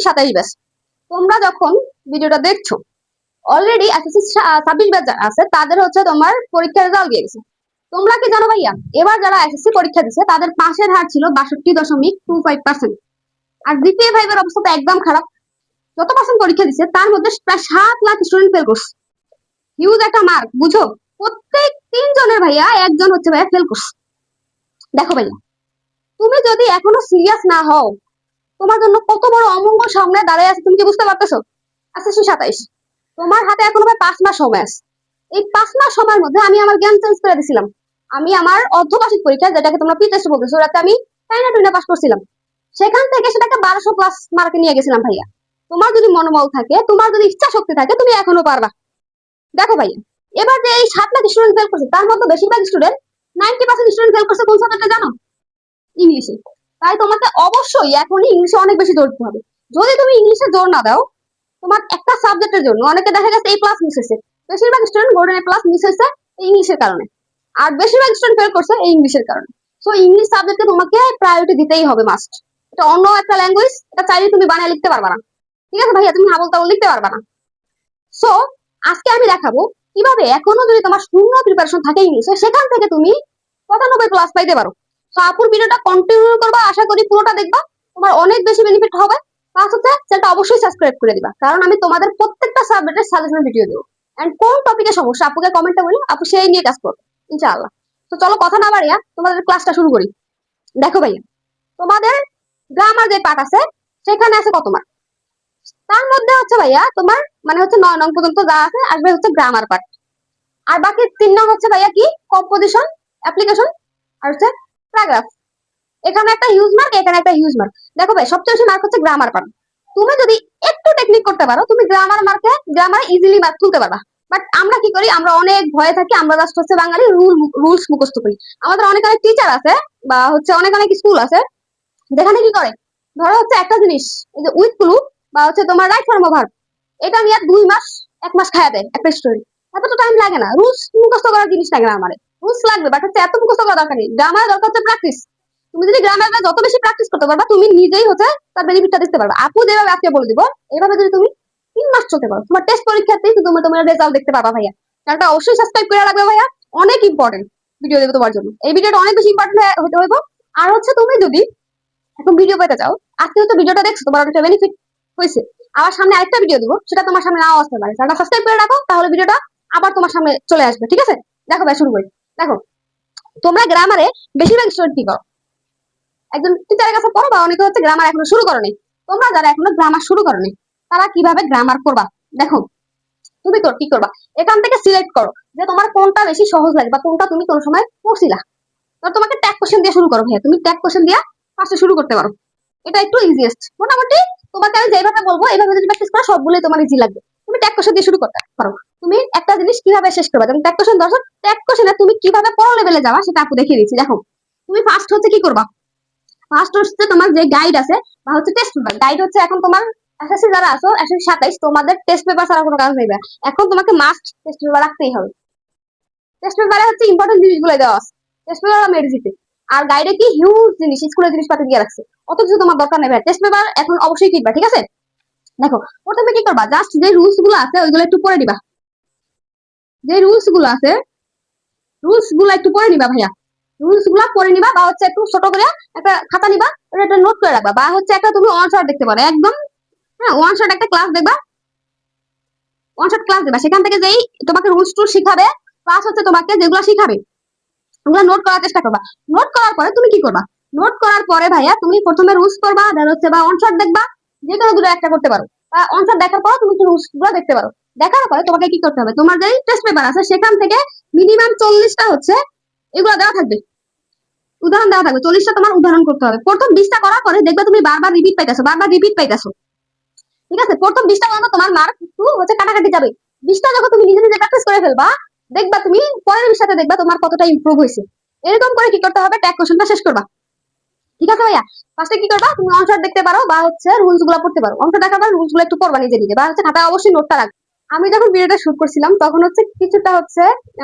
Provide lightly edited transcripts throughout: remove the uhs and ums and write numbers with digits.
27 batch. তোমরা যখন ভিডিওটা দেখছো অলরেডি এসএসসি 26 ব্যাচ আছে, তাদের হচ্ছে তোমার পরীক্ষার রেজাল্ট দিয়ে গেছে। তোমরা কি জানো ভাইয়া, এবার যারা এসএসসি পরীক্ষা দিচ্ছে তাদের পাশের হার ছিল 62.25%। আর জিপিএ 5 এর অবস্থা তো একদম খারাপ। যত পার্সেন্ট পরীক্ষা দিচ্ছে তার মধ্যে প্রায় 7 লাখ স্টুডেন্ট ফেল করছে। হিউজ একটা মার্ক, বুঝো। প্রত্যেক 3 জনের ভাইয়া একজন হচ্ছে ভাইয়া ফেল করছে। দেখো ভাইয়া, তুমি যদি এখনো সিরিয়াস না হও, তোমার জন্য কত বড় অমঙ্গল সামনে দাঁড়িয়ে আছে তুমি কি বুঝতে পারতেছো? এসএসসি 27, তোমার হাতে এখনো ভাই 5 মাস সময় আছে। এই 5 মাস সময়ের মধ্যে আমি আমার জ্ঞান চেঞ্জ করে দিছিলাম। আমি আমার অর্ধবার্ষিক পরীক্ষা, যেটাকে তোমরা প্রি টেস্ট বলতেছো, ওটাতে আমি টাইনা টুইনা পাস করছিলাম। সেখান থেকে সেটাকে 1200+ মার্কে নিয়ে গেছিলাম ভাইয়া। তোমার যদি মনোবল থাকে, তোমার যদি ইচ্ছা শক্তি থাকে, তুমি এখনো পারবা। দেখো ভাইয়া, এবার যে এই 7 লাখ স্টুডেন্ট ফেল করছে তার মধ্যে বেশিরভাগ স্টুডেন্ট, 90% স্টুডেন্ট ফেল করছে কোন সাবজেক্টে জানো? ইংলিশে। তাই তোমাকে অবশ্যই এখনই ইংলিশে অনেক বেশি জোর দিতে হবে। যদি তুমি ইংলিশে জোর না দাও, তোমার একটা সাবজেক্টের জন্য অনেকে দেখা গেছে A+ মিস হয়েছে। বেশিরভাগ স্টুডেন্ট গোল্ডেন A+ মিস হয়েছে এই ইংলিশের কারণে। আর বেশিরভাগ স্টুডেন্ট ফেল করছে এই ইংলিশের কারণে। সো ইংলিশ সাবজেক্টে তোমাকে প্রায়োরিটি দিতেই হবে, মাস্ট। এটা অন্য একটা ল্যাঙ্গুয়েজ, এটা চাইলে তুমি বানায় লিখতে পারবা না। ঠিক আছে ভাইয়া, তুমি হাবল তাবল লিখতে পারবা না। সো আজকে আমি দেখাবো কিভাবে এখনো যদি তোমার শূন্য প্রিপারেশন থাকে ইংলিশে, সেখান থেকে তুমি 95+ পাইতে পারো। তো আপুর ভিডিওটা কন্টিনিউ করবা, আশা করি পুরোটা দেখবা, তোমার অনেক বেশি বেনিফিট হবে। প্লাস হচ্ছে চ্যানেলটা অবশ্যই সাবস্ক্রাইব করে দিবা, কারণ আমি তোমাদের প্রত্যেকটা সাবজেক্টের সাজেশন ভিডিও দেবো। এন্ড কোন টপিকে সমস্যা আপুকে কমেন্টে বলি, আপু সেই নিয়ে কাজ করবো ইনশাআল্লাহ। তো চলো কথা না বাড়িয়া তোমাদের ক্লাসটা শুরু করি। দেখো ভাইয়া, তোমাদের গ্রামার যে পার্ট আছে সেখানে আছে কত মার্ক? তার মধ্যে হচ্ছে ভাইয়া তোমার মানে হচ্ছে 9 নং পর্যন্ত যা আছে আসবে হচ্ছে গ্রামার পার্ট। আর বাকি 3 নং হচ্ছে ভাইয়া কি, কম্পোজিশন, অ্যাপ্লিকেশন, আর হচ্ছে প্যারাগ্রাফ। এখানে একটা হিউজ মার্ক, এখানে একটা হিউজ মার্ক। দেখো ভাই, সবচেয়ে বেশি মার্ক হচ্ছে গ্রামার পার্ট। তুমি যদি একটু টেকনিক করতে পারো, তুমি গ্রামারে ইজিলি মার্ক তুলতে পারবা। বাট আমরা কি করি, আমরা অনেক ভয়ে থাকি, আমরা জাস্ট হচ্ছে বাঙালি রুলস মুখস্থ করি। আমাদের অনেক অনেক টিচার আছে বা হচ্ছে অনেক অনেক স্কুল আছে যেখানে কি করে, ধরো হচ্ছে একটা জিনিস, এই যে উইথ ক্লু বা হচ্ছে তোমার রাইট ফর্ম ভার্ব, এটা নিয়ে 2 মাস 1 মাস খায়া দেয় একটা স্টুডেন্ট। এত তো টাইম লাগে না, রুলস মুখস্থ করার জিনিস লাগে না আমার। রুলস লাগবে, বাট হচ্ছে এত মুখস্থ করা দরকার নেই। গ্রামার দরকার হচ্ছে প্র্যাকটিস। তুমি যদি গ্রামারটা যত বেশি প্র্যাকটিস করতে পারবা, তুমি নিজেই হচ্ছে তার বেনিফিটটা দেখতে পারবা। আপু যেভাবে আজকে বলে দিব, এইভাবে যদি তুমি 3 মাস চলতে পারো, তোমার টেস্ট পরীক্ষাতেই তুমি তোমার রেজাল্ট দেখতে পাবা ভাইয়া। চ্যানেলটা অবশ্যই সাবস্ক্রাইব করে রাখবে ভাইয়া, অনেক ইম্পর্টেন্ট ভিডিও দেবো তোমার জন্য। এই ভিডিওটা অনেক বেশি ইম্পর্টেন্ট হতে হইব। আর হচ্ছে তুমি যদি এখন ভিডিও পেতে চাও, আজকে হচ্ছে ভিডিওটা দেখছো, তোমার একটা বেনিফিট হয়েছে। আবার সামনে আরেকটা ভিডিও দিব, সেটা তোমার সামনে নাও আসতে পারে। চ্যানেলটা সাবস্ক্রাইব করে রাখো, তাহলে ভিডিওটা আবার তোমার সামনে চলে আসবে। ঠিক আছে, দেখো ভাই শুরু করি। দেখো, তোমরা গ্রামারে বেশিরভাগ স্টুডেন্ট কি করো, একজন টিচারের কাছে পড়ো বা অনেকে হচ্ছে গ্রামার এখনো শুরু করোনি। তোমরা যারা এখনো গ্রামার শুরু করোনি, তারা কিভাবে গ্রামার করবা? দেখো, তুমি তো কি করবা, এখান থেকে সিলেক্ট করো যে তোমার কোনটা বেশি সহজ লাগে বা কোনটা তুমি কোন সময় পড়ছিলা। তোমাকে ট্যাগ কোশ্চেন দিয়ে শুরু করো ভাইয়া, তুমি ট্যাগ কোশ্চেন দিয়ে ফার্স্টে শুরু করতে পারো। এটা একটু ইজিয়েস্ট মোটামুটি। তোমাকে আমি যেভাবে বলবো এইভাবে যদি প্র্যাকটিস করো, সবগুলোই তোমার ইজি লাগবে। তুমি ট্যাগ কোশ্চেন দিয়ে শুরু করতে পারো। তুমি একটা জিনিস কিভাবে শেষ করবে, তুমি ট্যাগ কোশ্চেন ধরো, ট্যাগ কোশ্চেনে তুমি কিভাবে পড়ো লেভেলে যাবা সেটা আপু দেখিয়ে দিচ্ছি। দেখো, তুমি ফার্স্ট হচ্ছে কি করবা, ফার্স্ট হচ্ছে তোমার যে গাইড আছে বা হচ্ছে টেস্ট পেপার। গাইড হচ্ছে এখন তোমার এসএসসি যারা আছো, এসএসসি 27, তোমাদের টেস্ট পেপার ছাড়া কোনো কাজ নেই। এখন তোমাকে মাস্ট টেস্ট পেপার রাখতেই হবে। টেস্ট পেপারে হচ্ছে ইম্পর্টেন্ট জিনিসগুলো দেওয়া আছে, টেস্ট পেপার আর মেডিজিতে। আর গাইডে কি হিউজ জিনিস, স্কুলের জিনিসপাতি দিয়ে রাখছে, অত কিছু তোমার দরকার নেই। টেস্ট পেপার এখন অবশ্যই কিনবা, ঠিক আছে? দেখো, প্রথমে কি করবা, জাস্ট যে রুলস গুলো আছে ওইগুলো একটু পড়ে দিবা। যে রুলস গুলো আছে, রুলস গুলো একটু পড়ে নিবা ভাইয়া। রুলস গুলা পড়ে নিবা বা হচ্ছে একটু ছোট করে একটা খাতা নিবা, ওটা একটা নোট করে রাখবা। বা হচ্ছে একটা তুমি ওয়ান শট দেখতে পারো একদম, হ্যাঁ, ওয়ান শট একটা ক্লাস দেখবা, ওয়ান শট ক্লাস দেবা। সেখান থেকে যেই তোমাকে রুলস টুল শিখাবে, প্লাস হচ্ছে তোমাকে যেগুলো শিখাবে ওগুলো নোট করার চেষ্টা করবা। নোট করার পরে তুমি কি করবা, নোট করার পরে ভাইয়া তুমি প্রথমে রুলস করবা, দেন হচ্ছে বা অনশট দেখবা, যে কোনো দুটো একটা করতে পারো। বা অনশট দেখার পর তুমি রুলস গুলো দেখতে পারো। দেখার পরে তোমাকে কি করতে হবে, তোমার যে টেস্ট পেপার আছে সেখান থেকে মিনিমাম 40টা হচ্ছে এগুলো দেওয়া থাকবে, উদাহরণ দেওয়া থাকবে। 40টা তোমার উদাহরণ করতে হবে। প্রথম 20টা করার পরে দেখবে তুমি বারবার রিপিট পাইতেছো, বারবার রিপিট পাইতেছো। ঠিক আছে, প্রথম 20টা পর্যন্ত তোমার মার্ক একটু হচ্ছে কাটাকাটি যাবে। 20টা যখন তুমি নিজে নিজে প্র্যাকটিস করে ফেলবা, দেখবা তুমি পরের 20টাতে দেখবা তোমার কতটা ইমপ্রুভ হয়েছে। এরকম করে কি করতে হবে, ট্যাগ কোশ্চেনটা শেষ করবা। ঠিক আছে ভাইয়া, ফার্স্টে কি করবা, তুমি অনসার দেখতে পারো বা হচ্ছে রুলস গুলো পড়তে পারো। অনসার দেখার পর রুলস গুলো একটু পড়বা নিজে নিজে, বা হচ্ছে খাতায় অবশ্যই নোটটা রাখবে। আমি যখন ভিডিওটা শুট করছিলাম তখন হচ্ছে কিছুটা হচ্ছে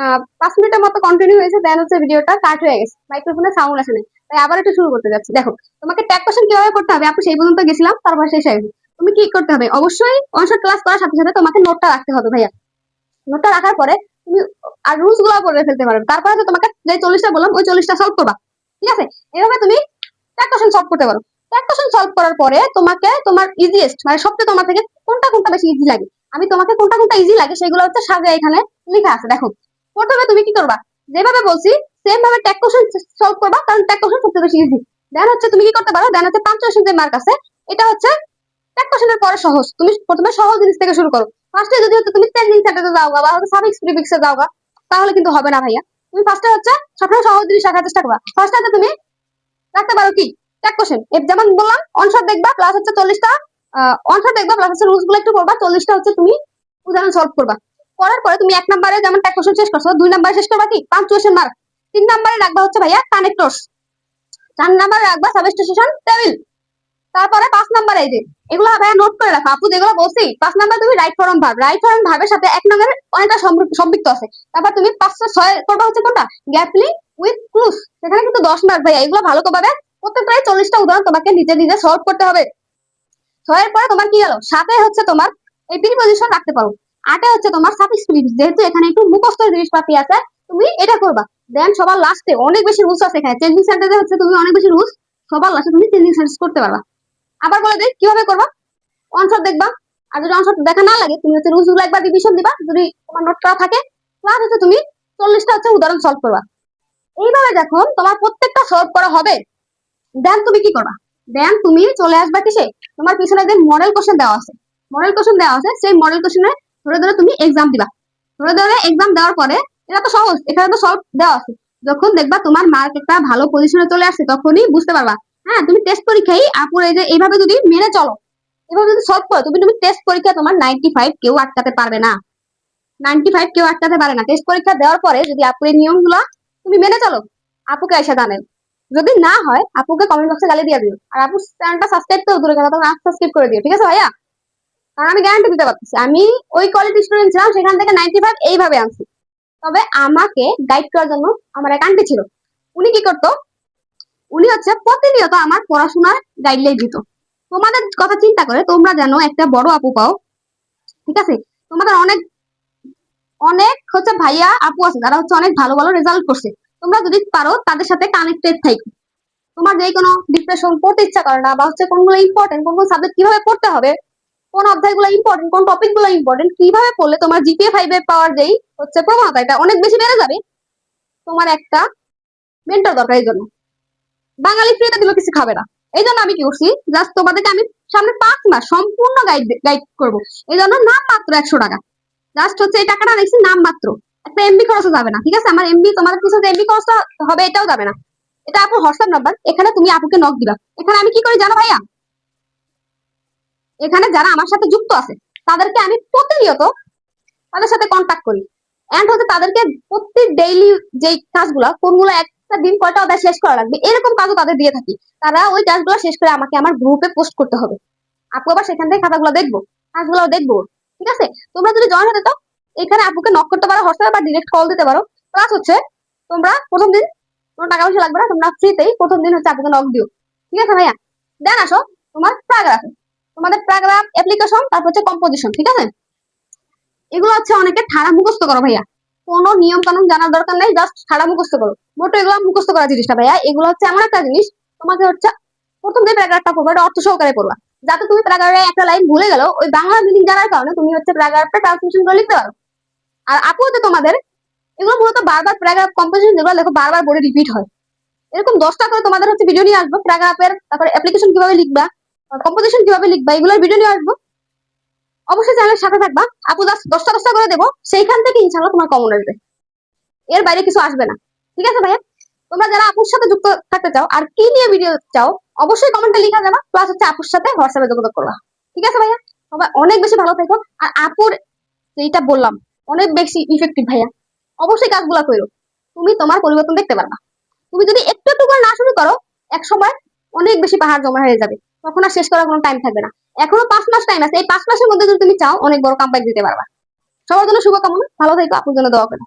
5 মিনিটের মতো কন্টিনিউ হয়েছে, দেন হচ্ছে ভিডিওটা কাট হয়ে গেছে, মাইক্রোফোনে সাউন্ড আসে নাই। তাই আবার একটু শুরু করতে যাচ্ছি। দেখো, তোমাকে ট্যাগ কোশ্চেন কিভাবে করতে হবে আপু সেই পর্যন্ত গেছিলাম, তারপর শেষ হয়ে গেছে। তুমি কি করতে হবে, অবশ্যই অনশট ক্লাস করার সাথে সাথে তোমাকে নোটটা রাখতে হবে ভাইয়া। নোটটা রাখার পরে তুমি আর রুলস গুলো পড়ে ফেলতে পারবে। তারপরে তো তোমাকে যে 40টা বললাম ওই 40টা সলভ করবা। ঠিক আছে, এভাবে তুমি ট্যাগ কোশ্চেন সলভ করতে পারো। ট্যাগ কোশ্চেন সলভ করার পরে তোমাকে তোমার ইজিয়েস্ট মানে সবচেয়ে তোমার থেকে কোনটা কোনটা বেশি ইজি লাগে, আমি তোমাকে কোনটা কোনটা ইজি লাগে সেগুলো হচ্ছে সাজিয়ে এখানে লেখা আছে। দেখো, প্রথমে তুমি কি করবা, যেভাবে বলছি সেম ভাবে ট্যাগ কোশ্চেন সলভ করবা, কারণ ট্যাগ কোশ্চেন সবচেয়ে বেশি ইজি। দেন হচ্ছে তুমি কি করতে পারো, দেন হচ্ছে পাঞ্চুয়েশন যে মার্ক আছে, এটা হচ্ছে ট্যাগ কোশ্চেনের পরে সহজ। তুমি প্রথমে সহজ জিনিস থেকে শুরু করো। ফার্স্টে যদি হচ্ছে তুমি চেঞ্জিং সেন্টেন্সে যাও বা হচ্ছে সাফিক্স প্রিফিক্সে যাও, তাহলে কিন্তু হবে না ভাইয়া। তুমি ফার্স্টে হচ্ছে সবসময় সহজ জিনিস রাখার চেষ্টা করবা। ফার্স্টে তুমি রাখতে পারো কি ট্যাগ কোশ্চেন, যেমন বললাম অনশট দেখবা প্লাস হচ্ছে 40টা অনশট দেখবা প্লাস হচ্ছে রুলস গুলো একটু পড়বা, 40টা হচ্ছে তুমি উদাহরণ সলভ করবা। করার পরে তুমি 1 নম্বরে যেমন ট্যাগ কোশ্চেন শেষ করছো, 2 নম্বরে শেষ করবা কি পাঞ্চুয়েশন মার্ক, 3 নম্বরে রাখবা হচ্ছে ভাইয়া কানেক্টরস, 4 নম্বরে রাখবা সাবস্টিটিউশন টেবিল। তারপরে 5 নম্বরে এই যে এগুলো ভাইয়া নোট করে রাখো, আপু যেগুলো বলছি। 5 নম্বরে তুমি right form verb, right form ভার্বের সাথে 1 নম্বরের অনেকটা সম্পৃক্ত আছে। তারপর তুমি 5 6 করবা হচ্ছে কোনটা গ্যাপলিং উইথ ক্লুজ, সেখানে কিন্তু 10 মার্ক ভাইয়া। এগুলো ভালো করে প্রত্যেকটাই 40টা উদাহরণ তোমাকে নিজে নিজে সলভ করতে হবে। 6 এর পরে তোমার কি গেল, 7-এ হচ্ছে তোমার এই প্রিপজিশন রাখতে পারো। 8-এ হচ্ছে তোমার সাফিক্স প্রিফিক্স, যেহেতু এখানে একটু মুখস্থ জিনিসপাতি আছে তুমি এটা করবা। দেন সবার লাস্টে অনেক বেশি রুলস আছে এখানে, চেঞ্জিং সেন্টেন্সে হচ্ছে তুমি অনেক বেশি রুলস, সবার লাস্টে তুমি চেঞ্জিং সেন্টেন্স করতে পারবা। আবার বলে দিই কিভাবে করবা, অনশট দেখবা, আর যদি অনশট দেখা না লাগে তুমি হচ্ছে রুলস গুলো একবার রিভিশন দিবা যদি তোমার নোট করা থাকে, প্লাস হচ্ছে তুমি 40টা হচ্ছে উদাহরণ সলভ করবা। এইভাবে যখন তোমার প্রত্যেকটা সলভ করা হবে, দেন তুমি কি করবা, দেন তুমি চলে আসবা কিসে, তোমার পিছনে যে মডেল কোশ্চেন দেওয়া আছে, মডেল কোশ্চেন দেওয়া আছে সেই মডেল কোশ্চেনে ধরে ধরে তুমি এক্সাম দিবা। ধরে ধরে এক্সাম দেওয়ার পরে এটা তো সহজ, এখানে তো সলভ দেওয়া আছে। যখন দেখবা তোমার মার্ক একটা ভালো পজিশনে চলে আসছে তখনই বুঝতে পারবা। হ্যাঁ, তুমি টেস্ট পরীক্ষায় আপুর এই যে এইভাবে যদি মেনে চলো, এভাবে যদি সলভ করো, তুমি টেস্ট পরীক্ষা তোমার 95 কেউ আটকাতে পারবে না। 95 কেউ আটকাতে পারে না। টেস্ট পরীক্ষা দেওয়ার পরে যদি আপুর এই নিয়মগুলো তুমি মেনে চলো, আপুকে এসে জানেন। যদি না হয় আপুকে কমেন্ট বক্সে গালি দিয়ে দিও, আর আপু চ্যানেলটা সাবস্ক্রাইব তো দূরে কথা, তখন সাবস্ক্রাইব করে দিও। ঠিক আছে ভাইয়া, কারণ আমি গ্যারান্টি দিতে পারতেছি আমি ওই কোয়ালিটি স্টুডেন্ট ছিলাম, সেখান থেকে 95 এইভাবে আনছি। তবে আমাকে গাইড করার জন্য আমার এক আন্টি ছিল। উনি কি করতো, উনি হচ্ছে প্রতিনিয়ত আমার পড়াশোনার গাইডলাইন দিত। তোমাদের কথা চিন্তা করে তোমরা যেন একটা বড় আপু পাও। ঠিক আছে, তোমাদের অনেক অনেক হচ্ছে ভাইয়া আপু আছে যারা হচ্ছে অনেক ভালো ভালো রেজাল্ট করছে। তোমরা যদি পারো তাদের সাথে কানেক্টেড থাকো। তোমার যে কোনো ডিপ্রেশন পড়তে ইচ্ছা করে না, বা হচ্ছে কোনগুলো ইম্পর্টেন্ট, কোন কোন সাবজেক্ট কিভাবে পড়তে হবে, কোন অধ্যায়গুলো ইম্পর্টেন্ট, কোন টপিক গুলো ইম্পর্টেন্ট, কিভাবে পড়লে তোমার জিপিএ 5 এ পাওয়ার যেই হচ্ছে প্রবণতা এটা অনেক বেশি বেড়ে যাবে, তোমার একটা মেন্টর দরকার। এই জন্য বাঙালি ফ্রিতে দিল কিছু খাবে না। এই জন্য আমি কি করছি, জাস্ট তোমাদেরকে আমি সামনে 5 মাস সম্পূর্ণ গাইড করবো। এই জন্য নাম মাত্র 100 টাকা, জাস্ট হচ্ছে এই টাকাটা দেখছি নাম মাত্র, একটা এমবি খরচও যাবে না। ঠিক আছে, আমার এমবি তোমাদের পিছনে এমবি খরচটা হবে এটাও যাবে না। এটা আপুর হোয়াটসঅ্যাপ নাম্বার, এখানে তুমি আপুকে নক দিবা। এখানে আমি কি করি জানো ভাইয়া, এখানে যারা আমার সাথে যুক্ত আছে তাদেরকে আমি প্রতিনিয়ত তাদের সাথে কন্ট্যাক্ট করি, এন্ড হচ্ছে তাদেরকে প্রতি ডেইলি যে কাজগুলো কোনগুলো একটা দিন কয়টা অধ্যায় শেষ করা লাগবে এরকম কাজও তাদের দিয়ে থাকি। তারা ওই কাজগুলো শেষ করে আমাকে আমার গ্রুপে পোস্ট করতে হবে। আপু আবার সেখান থেকে খাতাগুলো দেখবো, কাজগুলো দেখবো। ঠিক আছে, তোমরা যদি জয়েন হতে তো এখানে আপুকে নক করতে পারো হোয়াটসঅ্যাপে, বা ডিরেক্ট কল দিতে পারো। প্লাস হচ্ছে তোমরা প্রথম দিন কোনো টাকা পয়সা লাগবে না, তোমরা ফ্রিতেই প্রথম দিন হচ্ছে আপুকে নক দিও। ঠিক আছে ভাইয়া, দেন আসো তোমার প্যারাগ্রাফে, তোমাদের প্যারাগ্রাফ অ্যাপ্লিকেশন তারপর হচ্ছে কম্পোজিশন। ঠিক আছে, এগুলো হচ্ছে অনেকে ঠাড়া মুখস্থ করো ভাইয়া, কোনো নিয়ম কানুন জানার দরকার নেই, জাস্ট ঠাড়া মুখস্থ করো। মোটো এগুলো মুখস্থ করা জিনিসটা ভাইয়া, এগুলো হচ্ছে এমন একটা জিনিস তোমাকে হচ্ছে প্রথম যে প্যারাগ্রাফটা পড়বা এটা অর্থ সহকারে পড়বা, যাতে তুমি প্যারাগ্রাফে একটা লাইন ভুলে গেল ওই বাংলা মিনিং জানার কারণে তুমি হচ্ছে প্যারাগ্রাফটা ট্রান্সলেশন করে লিখতে পারো। আর আপু হচ্ছে তোমাদের এগুলো মূলত বারবার প্যারাগ্রাফ কম্পোজিশন যেগুলো দেখো বারবার বোর্ডে রিপিট হয়, এরকম 10টা করে তোমাদের হচ্ছে ভিডিও নিয়ে আসবো প্যারাগ্রাফের, তারপরে অ্যাপ্লিকেশন কিভাবে লিখবা, কম্পোজিশন কিভাবে লিখবা, এগুলোর ভিডিও নিয়ে আসবো। অবশ্যই চ্যানেলের সাথে থাকবা, আপু জাস্ট 10টা করে দেবো, সেইখান থেকে ইনশাল্লাহ তোমার কমন আসবে, এর বাইরে কিছু আসবে না। ঠিক আছে ভাইয়া, তোমরা যারা আপুর সাথে যুক্ত থাকতে চাও আর কি নিয়ে ভিডিও চাও অবশ্যই কমেন্টে লিখা যাবে, প্লাস হচ্ছে আপুর সাথে হোয়াটসঅ্যাপে যোগাযোগ করবা। ঠিক আছে ভাইয়া, সবাই অনেক বেশি ভালো থেকো। আর আপুর যেটা বললাম অনেক বেশি ইফেক্টিভ ভাইয়া, অবশ্যই কাজগুলো করো, তুমি তোমার পরিবর্তন দেখতে পারবা। তুমি যদি একটু একটু করে না শুরু করো, এক সময় অনেক বেশি পাহাড় জমা হয়ে যাবে, তখন আর শেষ করার কোনো টাইম থাকবে না। এখনো 5 মাস টাইম আছে, এই 5 মাসের মধ্যে যদি তুমি চাও অনেক বড় কামব্যাক দিতে পারবা। সবার জন্য শুভকামনা, ভালো থেকো, আপুর জন্য দোয়া করো।